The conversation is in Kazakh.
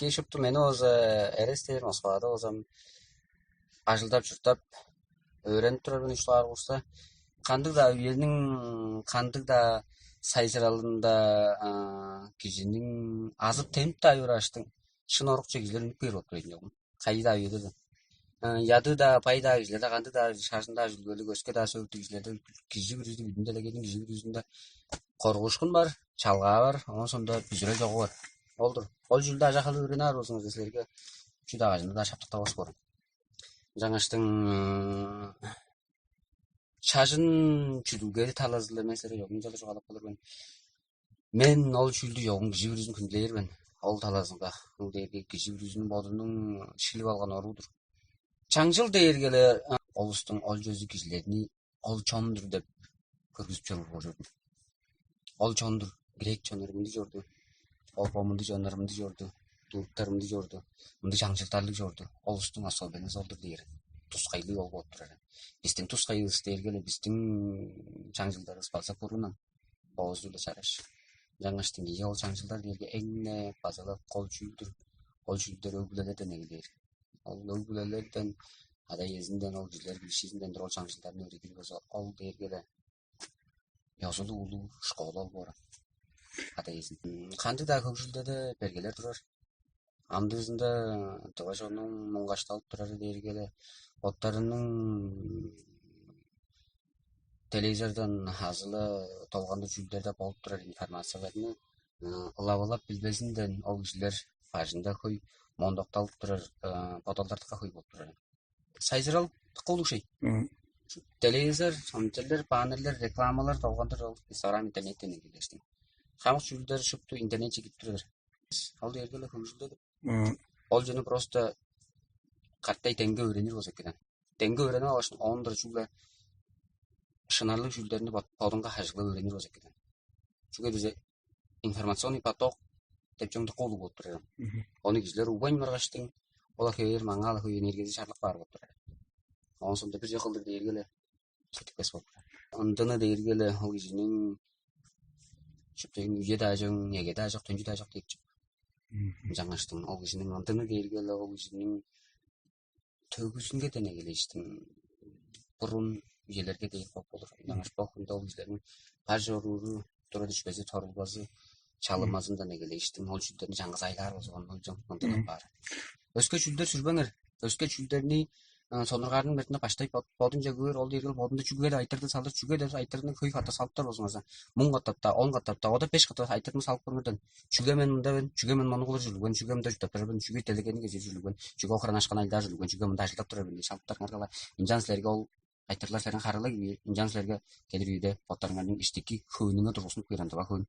Кешіпті мені өзі әрестерін осылады озам ажылдап жүртап өреніп тұрар бен ұшылар болса қандық да үйелінің қандық да сайсыралында кижінің азып темп да айыраштың шын орықчы кижілер үніп беріп отырайын жоғым қайда үйеді де яды да пайда кижілерді қанды да шашында жүлгелі көске да сөйті кижілерді кижі күрізді бүдінделегенің кижі күрізінде қорғышқын бар чалға бар оның сонда бүзірел жоғы бар олдыр ол жүлді ажақалы өренар өзіңіз десілерге жүді ағажында да шаптықта бос көрін жаңаштың шажын чүділгері талазылы мәселе жоғын жалы жоғалап қалыр мен ол жүлді жоғын кижі күрізін күнділер бен ол талазынға ол дейірге кижі күрізінің бодының шіліп алған орудыр Чаңжыл дейіргелі олыстың ол жөзі кижілеріне ол чондыр деп көргізіп жолы көрдім. Ол чондыр, грек чонырымды жорды, ол помынды жонарымды жорды, туыптарымды жорды, мұнды жаңжылтарлық жорды. Олыстың асыл бені золдыр дейір. Тусқайлы ол болып тұрады. Біздің тусқайлы дейіргелі, біздің жаңжылдары спалса көрінен. Оғыз үлі сараш. Жаңаштың ие ол жаңжылдар дейірге әңне, базалы қол жүлдір, ол жүлдер өглелерден әгілер. Ол өглелерден, адай езінден, ол жүлдер білшізінден ол жаңжылдарын өреділ болса, ол дейіргелі Yazılı ulu şkola var. Ateizm. Kandı da kökjülde belgeler durar. Amdızında tıvaş onun mongaştalıp durar dergele. Otlarının televizordan hazılı tolğanda jüllerde bolup durar informasiyalarını ылабылап билбесинден ол кишилер бажында көй мондокталып турар, подолдардыка көй болуп турар. Сайзырал кылуу шей. Телевизор, сонтелер, баннерлер, рекламалар толгондор ол Instagram интернеттен келештин. Хамык жүлдөр шыпту интернет чегип турар. Ал дергеле көмүшүлдө. Ол жөнү просто каттай теңге өрөнүр болсо экен. Теңге өрөнүп алышын 10 жүлдөр шынарлык жүлдөрүндө подунга хажылып өрөнүр болсо экен. Чуга бизе информационный поток деп жоңду колу болуп турар. Оны кишилер убан маргаштын ола кер маңал көй энергиясы шаарлык бар болуп турар. Onun sonunda bir yakıldır deyirgele çetikes var. Ondana deyirgele o kişinin şüpteyin üye dağacağın, yege dağacak, tüncü dağacak deyip çık. Жаңаштың o kişinin ondana deyirgele o kişinin tövgüsünge dene geleştin. Burun üyelerge deyip bak olur. Жаңаш bakımda o kişilerin pajoruru, dura düşbezi, torulbazı, çalınmazın dene geleştin. O şüldlerini жаңыз aylar olsa ondana var. Özke şüldler sürbener. Özke şüllerini сонырғардың бертіне қаштай бодын жегөр, ол дергел бодында жүгеді, айтырды салдыр жүгеді, айтырдың көй қата салыптар болсыңыза. 10 қаттапта, 10 қаттапта, ода 5 қаттапта айтырдың салып көрмеден. Жүгемен мұнда бен, жүгемен мұны қылыр жүрілген, жүгемді жүктаптар бен, жүге телегені кезер жүрілген, жүге оқыран ашқан айда жүрілген, жүгемді ашылтап тұрар бен, салыптар қарғала. Инжан сілерге ол айтырлар сілерін қарылы, инжан сілерге келір үйде, боттарыңардың іштекі көйніңі тұрғысын көйранды ба көйн.